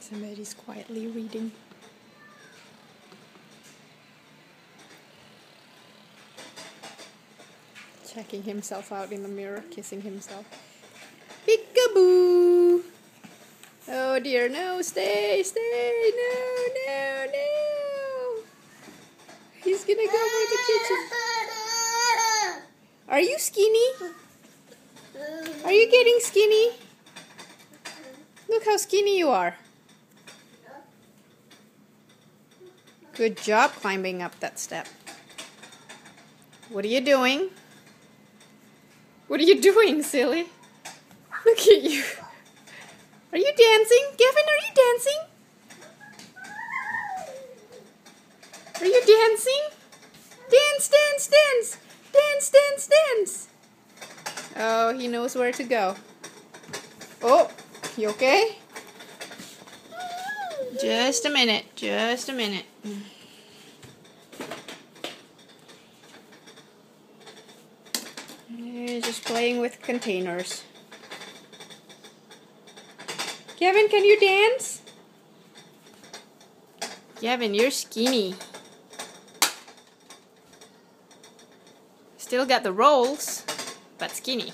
Somebody's quietly reading. Checking himself out in the mirror, kissing himself. Peekaboo! Oh dear, no, stay, no. He's gonna go for the kitchen. Are you skinny? Are you getting skinny? Look how skinny you are. Good job climbing up that step. What are you doing? What are you doing, silly? Look at you. Are you dancing? Gavin, are you dancing? Are you dancing? Dance. Oh, he knows where to go. Oh, you okay? Just a minute. You're just playing with containers. Gavin, can you dance? Gavin, you're skinny. Still got the rolls, but skinny.